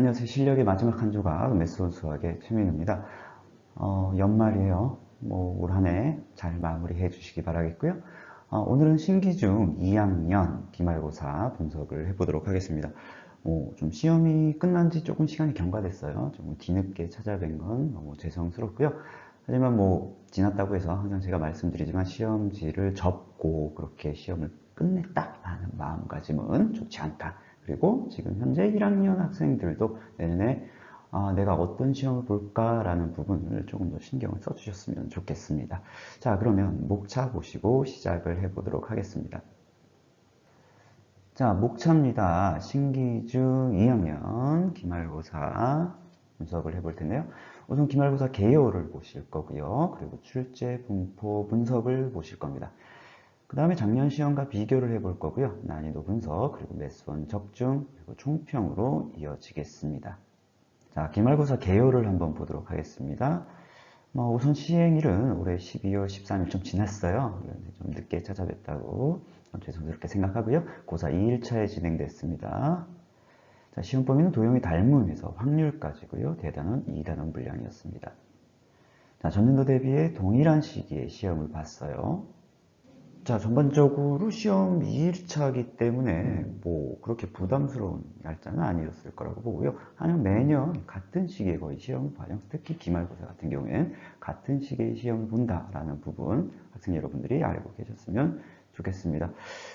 안녕하세요. 실력의 마지막 한 조각 매스원 수학의 최민우입니다. 연말이에요. 올 한 해 잘 마무리해 주시기 바라겠고요. 오늘은 신기중 2학년 기말고사 분석을 해보도록 하겠습니다. 좀 시험이 끝난 지 조금 시간이 경과됐어요. 좀 뒤늦게 찾아뵌 건 너무 죄송스럽고요. 하지만 지났다고 해서 항상 제가 말씀드리지만 시험지를 접고 그렇게 시험을 끝냈다라는 마음가짐은 좋지 않다. 그리고 지금 현재 1학년 학생들도 내년에 내가 어떤 시험을 볼까라는 부분을 조금 더 신경을 써주셨으면 좋겠습니다. 자, 그러면 목차 보시고 시작을 해보도록 하겠습니다. 자, 목차입니다. 신기중 2학년 기말고사 분석을 해볼 텐데요. 우선 기말고사 개요를 보실 거고요. 그리고 출제 분포 분석을 보실 겁니다. 그 다음에 작년 시험과 비교를 해볼 거고요. 난이도 분석, 그리고 매스원 적중, 그리고 총평으로 이어지겠습니다. 자, 기말고사 개요를 한번 보도록 하겠습니다. 우선 시행일은 올해 12월 13일 좀 지났어요. 그런데 좀 늦게 찾아뵙다고 죄송스럽게 생각하고요. 고사 2일차에 진행됐습니다. 자, 시험 범위는 도형의 닮음에서 확률까지고요. 대단원 2단원 분량이었습니다. 자, 전년도 대비해 동일한 시기에 시험을 봤어요. 자, 전반적으로 시험 2일차이기 때문에 그렇게 부담스러운 날짜는 아니었을 거라고 보고요. 한양 매년 같은 시기에 거의 시험을 봐요. 특히 기말고사 같은 경우에는 같은 시기에 시험을 본다라는 부분 학생 여러분들이 알고 계셨으면 좋겠습니다.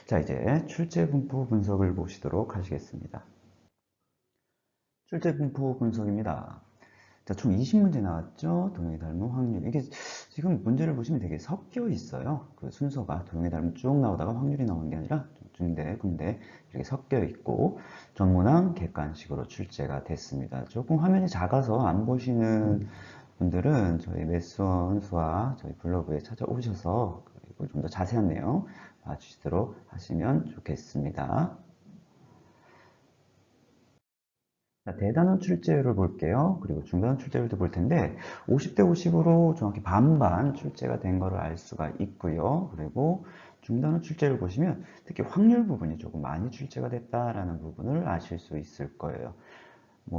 자, 이제 출제 분포 분석을 보시도록 하시겠습니다. 출제 분포 분석입니다. 자, 총 20문제 나왔죠? 도형의 닮은 확률. 이게 지금 문제를 보시면 되게 섞여 있어요. 그 순서가 도형의 닮은 쭉 나오다가 확률이 나오는 게 아니라 중대, 군대 이렇게 섞여 있고 전문항 객관식으로 출제가 됐습니다. 조금 화면이 작아서 안 보시는 분들은 저희 매스원 수학 저희 블로그에 찾아오셔서 그리고 좀 더 자세한 내용 봐주시도록 하시면 좋겠습니다. 자, 대단원 출제율을 볼게요. 그리고 중단원 출제율도 볼 텐데 50대 50으로 정확히 반반 출제가 된 거를 알 수가 있고요. 그리고 중단원 출제를 보시면 특히 확률 부분이 조금 많이 출제가 됐다라는 부분을 아실 수 있을 거예요.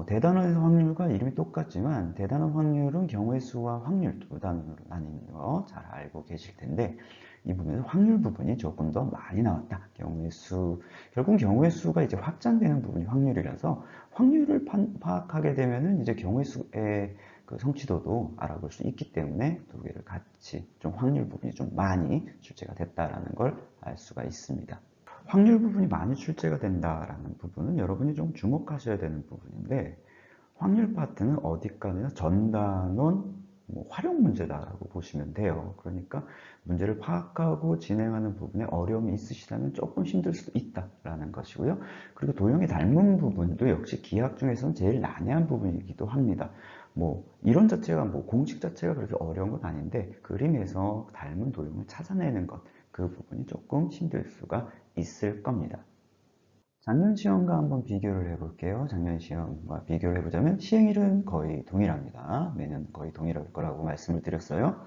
대단원에서 확률과 이름이 똑같지만 대단원 확률은 경우의 수와 확률 두 단원으로 나뉘는 거 잘 알고 계실 텐데 이 부분에서 확률 부분이 조금 더 많이 나왔다. 경우의 수, 결국 경우의 수가 이제 확장되는 부분이 확률이라서 확률을 파악하게 되면은 이제 경우의 수의 그 성취도도 알아볼 수 있기 때문에 두 개를 같이 좀 확률 부분이 좀 많이 출제가 됐다라는 걸 알 수가 있습니다. 확률 부분이 많이 출제가 된다라는 부분은 여러분이 좀 주목하셔야 되는 부분인데 확률 파트는 어디까지나 전단원 활용 문제다라고 보시면 돼요. 그러니까 문제를 파악하고 진행하는 부분에 어려움이 있으시다면 조금 힘들 수도 있다라는 것이고요. 그리고 도형의 닮은 부분도 역시 기하 중에서는 제일 난해한 부분이기도 합니다. 이론 자체가 공식 자체가 그렇게 어려운 건 아닌데 그림에서 닮은 도형을 찾아내는 것, 그 부분이 조금 힘들 수가 있을 겁니다. 작년 시험과 한번 비교를 해볼게요. 작년 시험과 비교를 해보자면 시행일은 거의 동일합니다. 매년 거의 동일할 거라고 말씀을 드렸어요.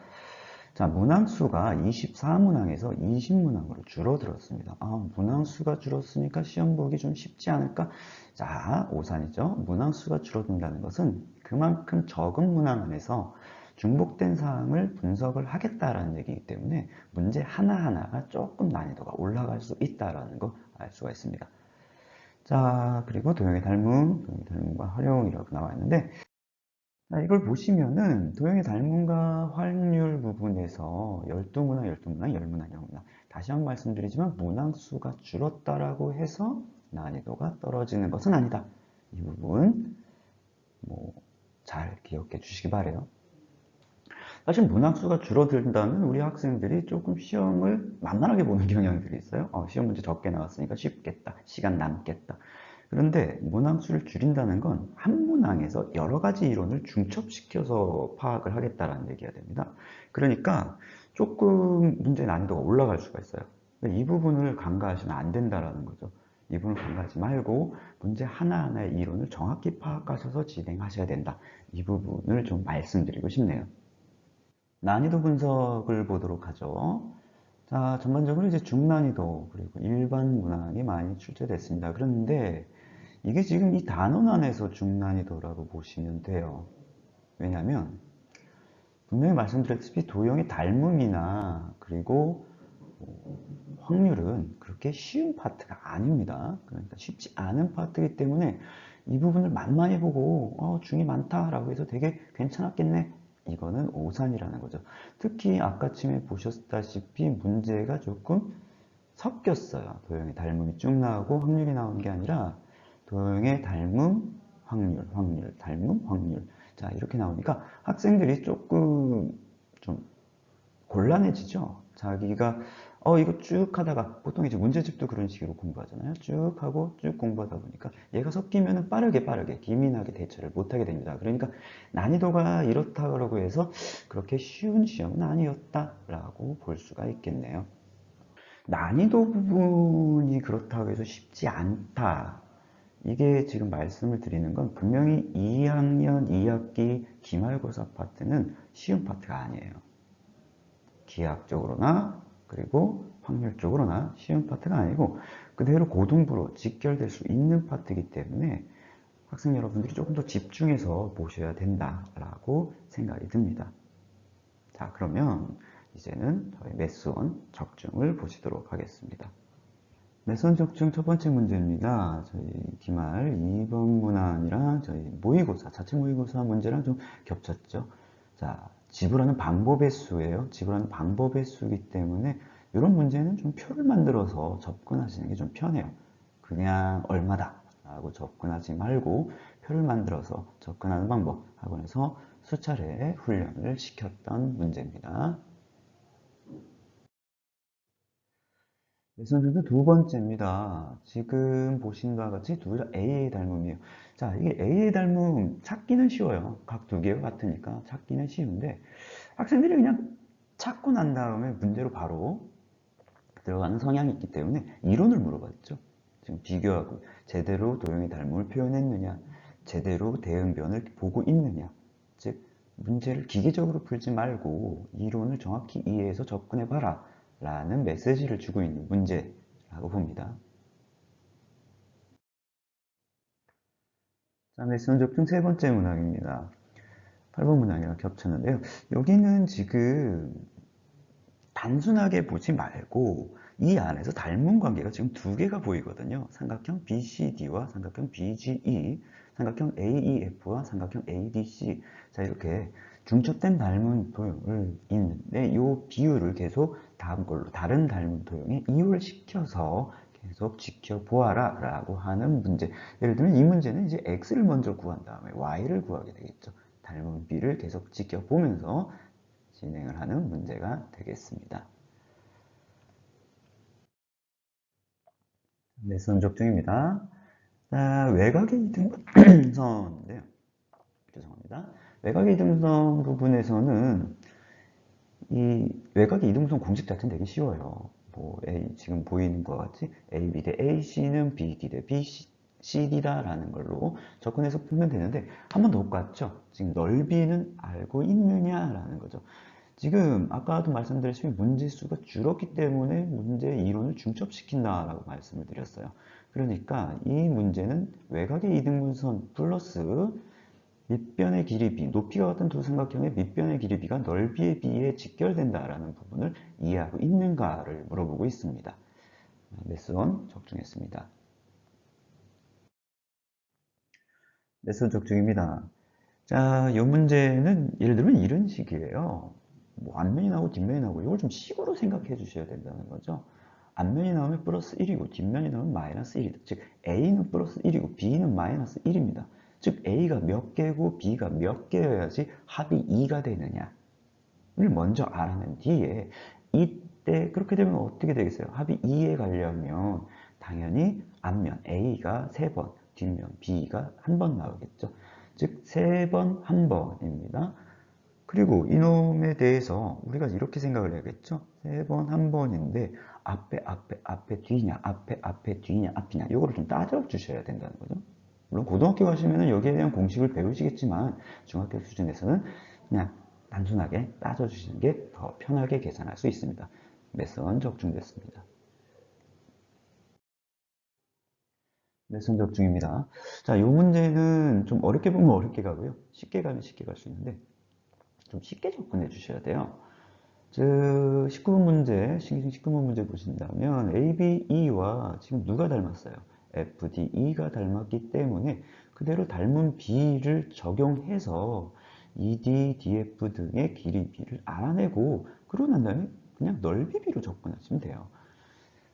자, 문항수가 24문항에서 20문항으로 줄어들었습니다. 문항수가 줄었으니까 시험 보기 좀 쉽지 않을까? 자, 오산이죠. 문항수가 줄어든다는 것은 그만큼 적은 문항 안에서 중복된 사항을 분석을 하겠다라는 얘기이기 때문에 문제 하나하나가 조금 난이도가 올라갈 수 있다는 거 알 수가 있습니다. 자, 그리고 도형의 닮음과 활용이라고 나와 있는데, 자, 이걸 보시면은 도형의 닮음과 활률 부분에서 12문항, 12문항, 10문항, 10문항. 다시 한번 말씀드리지만 문항수가 줄었다라고 해서 난이도가 떨어지는 것은 아니다. 이 부분 잘 기억해 주시기 바래요. 사실 문항수가 줄어든다면 우리 학생들이 조금 시험을 만만하게 보는 경향들이 있어요. 시험 문제 적게 나왔으니까 쉽겠다. 시간 남겠다. 그런데 문항수를 줄인다는 건 한 문항에서 여러 가지 이론을 중첩시켜서 파악을 하겠다는 얘기가 됩니다. 그러니까 조금 문제 난이도가 올라갈 수가 있어요. 이 부분을 간과하시면 안 된다는 거죠. 이 부분을 간과하지 말고 문제 하나하나의 이론을 정확히 파악하셔서 진행하셔야 된다. 이 부분을 좀 말씀드리고 싶네요. 난이도 분석을 보도록 하죠. 자, 전반적으로 이제 중난이도 그리고 일반 문항이 많이 출제됐습니다. 그런데 이게 지금 이 단원 안에서 중난이도라고 보시면 돼요. 왜냐면 분명히 말씀드렸다시피 도형의 닮음이나 그리고 확률은 그렇게 쉬운 파트가 아닙니다. 그러니까 쉽지 않은 파트이기 때문에 이 부분을 만만히 보고 중이 많다라고 해서 되게 괜찮았겠네. 이거는 오산이라는 거죠. 특히 아까쯤에 보셨다시피 문제가 조금 섞였어요. 도형의 닮음이 쭉 나오고 확률이 나오는 게 아니라 도형의 닮음, 확률, 닮음, 확률. 자, 이렇게 나오니까 학생들이 조금 좀 곤란해지죠. 자기가 이거 쭉 하다가 보통 이제 문제집도 그런 식으로 공부하잖아요. 쭉 하고 쭉 공부하다 보니까 얘가 섞이면 빠르게 기민하게 대처를 못하게 됩니다. 그러니까 난이도가 이렇다고 해서 그렇게 쉬운 시험은 아니었다라고 볼 수가 있겠네요. 난이도 부분이 그렇다고 해서 쉽지 않다. 이게 지금 말씀을 드리는 건 분명히 2학년 2학기 기말고사 파트는 쉬운 파트가 아니에요. 기하학적으로나 그리고 확률적으로나 쉬운 파트가 아니고 그대로 고등부로 직결될 수 있는 파트이기 때문에 학생 여러분들이 조금 더 집중해서 보셔야 된다라고 생각이 듭니다. 자, 그러면 이제는 저희 매스원 적중을 보시도록 하겠습니다. 매스원 적중 첫 번째 문제입니다. 저희 기말 2번 문항이랑 저희 모의고사, 자체 모의고사 문제랑 좀 겹쳤죠. 자, 지불하는 방법의 수예요. 지불하는 방법의 수이기 때문에 이런 문제는 좀 표를 만들어서 접근하시는 게 좀 편해요. 그냥 얼마다 라고 접근하지 말고 표를 만들어서 접근하는 방법 학원에서 수차례 훈련을 시켰던 문제입니다. 선생님 두 번째입니다. 지금 보신 바와 같이 둘 다 A의 닮음이에요. 자, 이게 A의 닮음 찾기는 쉬워요. 각 두 개가 같으니까 찾기는 쉬운데 학생들이 그냥 찾고 난 다음에 문제로 바로 들어가는 성향이 있기 때문에 이론을 물어봤죠. 지금 비교하고 제대로 도형의 닮음을 표현했느냐, 제대로 대응변을 보고 있느냐. 즉 문제를 기계적으로 풀지 말고 이론을 정확히 이해해서 접근해봐라 라는 메시지를 주고 있는 문제라고 봅니다. 자, 레슨 적중 세 번째 문항입니다. 8번 문항이랑 겹쳤는데요. 여기는 지금 단순하게 보지 말고 이 안에서 닮은 관계가 지금 두 개가 보이거든요. 삼각형 BCD와 삼각형 BGE, 삼각형 AEF와 삼각형 ADC. 자, 이렇게 중첩된 닮은 도형을 있는데 이 비율을 계속 다음 걸로 다른 닮은 도형에 이율시켜서 계속 지켜보아라 라고 하는 문제. 예를 들면 이 문제는 이제 X를 먼저 구한 다음에 Y를 구하게 되겠죠. 닮은 B를 계속 지켜보면서 진행을 하는 문제가 되겠습니다. 네, 선적 중입니다. 자, 외곽의 이등선인데요. 죄송합니다. 외곽의 이등선 부분에서는 이 외곽의 이등선 공식 자체는 되게 쉬워요. 뭐 A, 지금 보이는 것 같이 AB 대 AC는 BD 대 BCD다라는 걸로 접근해서 풀면 되는데 한 번 더 똑같죠? 지금 넓이는 알고 있느냐라는 거죠. 지금 아까도 말씀드렸지만 문제수가 줄었기 때문에 문제 이론을 중첩시킨다라고 말씀을 드렸어요. 그러니까 이 문제는 외곽의 이등분선 플러스 밑변의 길이 B, 높이가 같은 두 삼각형의 밑변의 길이 B가 넓이에 비해 직결된다라는 부분을 이해하고 있는가를 물어보고 있습니다. 레슨 적중했습니다. 레슨 적중입니다. 자, 이 문제는 예를 들면 이런 식이에요. 뭐 앞면이 나오고 뒷면이 나오고 이걸 좀 식으로 생각해 주셔야 된다는 거죠. 앞면이 나오면 플러스 1이고 뒷면이 나오면 마이너스 1이다. 즉 A는 플러스 1이고 B는 마이너스 1입니다. 즉 A가 몇 개고 B가 몇 개여야지 합이 2가 되느냐를 먼저 알아낸 뒤에 이때 그렇게 되면 어떻게 되겠어요? 합이 2에 가려면 당연히 앞면 A가 3번, 뒷면 B가 1번 나오겠죠. 즉 3번 1번입니다. 그리고 이놈에 대해서 우리가 이렇게 생각을 해야겠죠. 3번 1번인데 앞에 뒤냐 앞에 뒤냐 앞이냐 이거를 좀 따져 주셔야 된다는 거죠. 물론 고등학교 가시면 여기에 대한 공식을 배우시겠지만 중학교 수준에서는 그냥 단순하게 따져 주시는 게 더 편하게 계산할 수 있습니다. 매선 적중됐습니다. 네, 선적 중입니다. 자, 이 문제는 좀 어렵게 보면 어렵게 가고요. 쉽게 가면 쉽게 갈 수 있는데, 좀 쉽게 접근해 주셔야 돼요. 19번 문제, 신기중 19번 문제 보신다면, A, B, E와 지금 누가 닮았어요? F, D, E가 닮았기 때문에 그대로 닮은 B를 적용해서 ED, DF 등의 길이 B를 알아내고, 그러고 난 다음에 그냥 넓이 B로 접근하시면 돼요.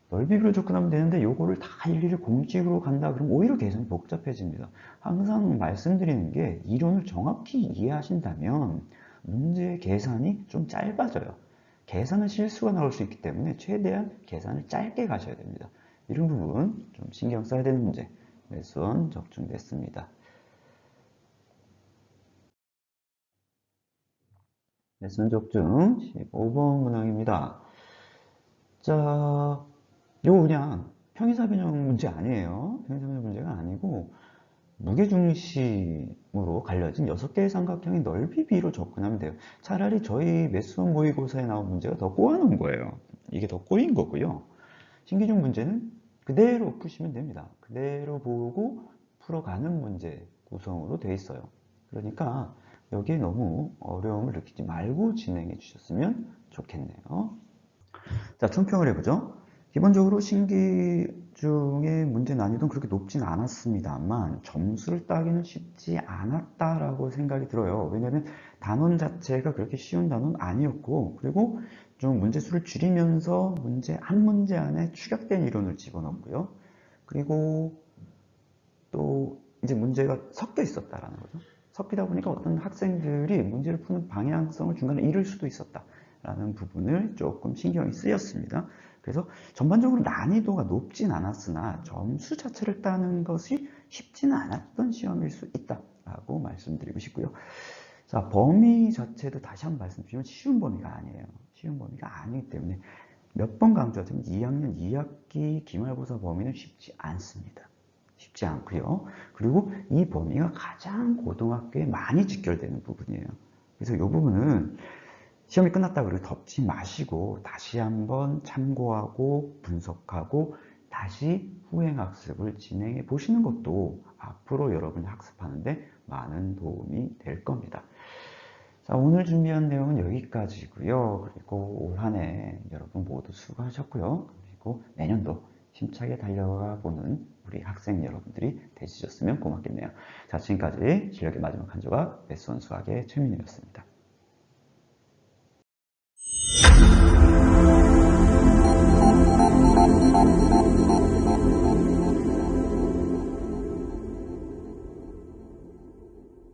넓이비로 접근하면 되는데 요거를 다 일일이 공식으로 간다 그러면 오히려 계산이 복잡해집니다. 항상 말씀드리는 게 이론을 정확히 이해하신다면 문제 계산이 좀 짧아져요. 계산은 실수가 나올 수 있기 때문에 최대한 계산을 짧게 가셔야 됩니다. 이런 부분 좀 신경 써야 되는 문제. 레슨 적중됐습니다. 레슨 적중 15번 문항입니다. 자, 요거 그냥 평이사변형 문제 아니에요. 평이사변형 문제가 아니고 무게중심으로 갈려진 6개의 삼각형의 넓이 비로 접근하면 돼요. 차라리 저희 매수원 모의고사에 나온 문제가 더 꼬아놓은 거예요. 이게 더 꼬인 거고요. 신기중 문제는 그대로 푸시면 됩니다. 그대로 보고 풀어가는 문제 구성으로 되어 있어요. 그러니까 여기에 너무 어려움을 느끼지 말고 진행해 주셨으면 좋겠네요. 자, 총평을 해보죠. 기본적으로 신기 중의 문제 난이도는 그렇게 높진 않았습니다만 점수를 따기는 쉽지 않았다라고 생각이 들어요. 왜냐하면 단원 자체가 그렇게 쉬운 단원은 아니었고, 그리고 좀 문제 수를 줄이면서 한 문제 안에 축약된 이론을 집어넣고요. 그리고 또 이제 문제가 섞여 있었다라는 거죠. 섞이다 보니까 어떤 학생들이 문제를 푸는 방향성을 중간에 잃을 수도 있었다라는 부분을 조금 신경이 쓰였습니다. 그래서 전반적으로 난이도가 높진 않았으나 점수 자체를 따는 것이 쉽지는 않았던 시험일 수 있다라고 말씀드리고 싶고요. 자, 범위 자체도 다시 한번 말씀드리면 쉬운 범위가 아니에요. 쉬운 범위가 아니기 때문에 몇 번 강조하자면 2학년 2학기 기말고사 범위는 쉽지 않습니다. 쉽지 않고요. 그리고 이 범위가 가장 고등학교에 많이 직결되는 부분이에요. 그래서 이 부분은 시험이 끝났다고 그러고 덮지 마시고 다시 한번 참고하고 분석하고 다시 후행학습을 진행해 보시는 것도 앞으로 여러분이 학습하는데 많은 도움이 될 겁니다. 자, 오늘 준비한 내용은 여기까지고요. 그리고 올 한 해 여러분 모두 수고하셨고요. 그리고 내년도 힘차게 달려가 보는 우리 학생 여러분들이 되시셨으면 고맙겠네요. 자, 지금까지 실력의 마지막 한 조각 레슨 수학의 최민우였습니다.